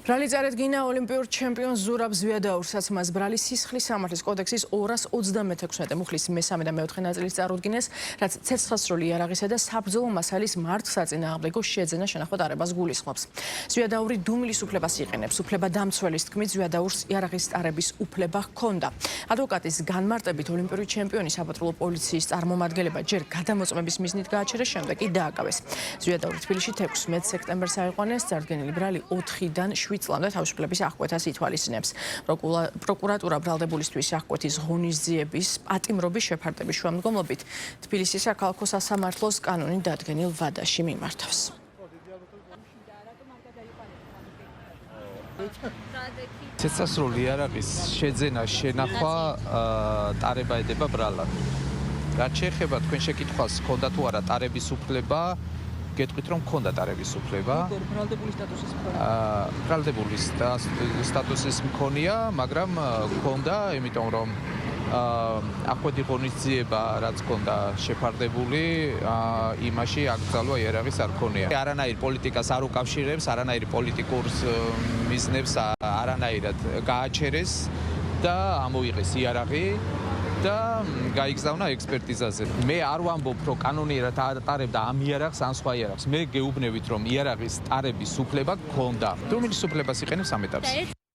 ბრალი წარედგინა ოლიმპიურ ჩემპიონს ზურაბ ზვიადაურსაც მას ბრალის სისხლის სამართლის კოდექსის 236 მუხლის მესამე და მეოთხე ნაწილის წარუდგინეს, რაც ცეცხლსრული იარაღისა და საბრძოლო მასალის მართლსაწინააღმდეგო შეძენა შენახვა დარებას გულისხმობს. ზვიადაური დუმილის უფლებას იყენებს. უფლება დამცველის თქმით, ზვიადაურს იარაღის ტარების უფლება ჰქონდა. ადვოკატის განმარტებით ოლიმპიური ჩემპიონი საპატრულო პოლიციის წარმომადგენლება ჯერ გადამოწმების მიზნით გააჩერეს, შემდეგ კი დააკავეს. ზვიადაური თბილისში 16 სექტემბერს აიყვანეს, წარდგენილი ბრალი 4-დან 7 წლამდე თავისუფლების აღკვეთას ითვალისწინებს. პროკურატურა ბრალდებულისთვის აღკვეთის ღონისძიების პატიმრობის შეფარდების შუამდგომლობით თბილისის საქალაქო სასამართლოს კანონით დადგენილ ვადაში მიმართავს. ცეცხლსრული იარაღის შეძენა შენახვა ტარება ედება ბრალად. რაც შეეხება თქვენ შეკითხვას, ჰქონდა თუ არა ტარების უფლება, გეტყვით რომ ჰქონდა ტარების უფლება. ბრალდებული სტატუსის მქონია. ბრალდებული სტატუსის მქონია, მაგრამ ჰქონდა, იმიტომ რომ აღკვეთი ღონისძიება რაც ჰქონდა შეფარდებული, იმაში აკრძალვა იარაღის არ ჰქონია. არანაირ პოლიტიკას არ უკავშირებს, არანაირ პოლიტიკურ მიზნებს არანაირად გააჩერეს და ამოიღეს იარაღი და გაიგზავნა ექსპერტიზაზე. მე არ ვამბობ, რომ კანონიერად ატარებდა ამ იარაღს ან სხვა იარაღს. მე გეუბნებით, რომ იარაღის ტარების უფლება ჰქონდა. დუმილის უფლებას იყენებს ამ ეტაპზე.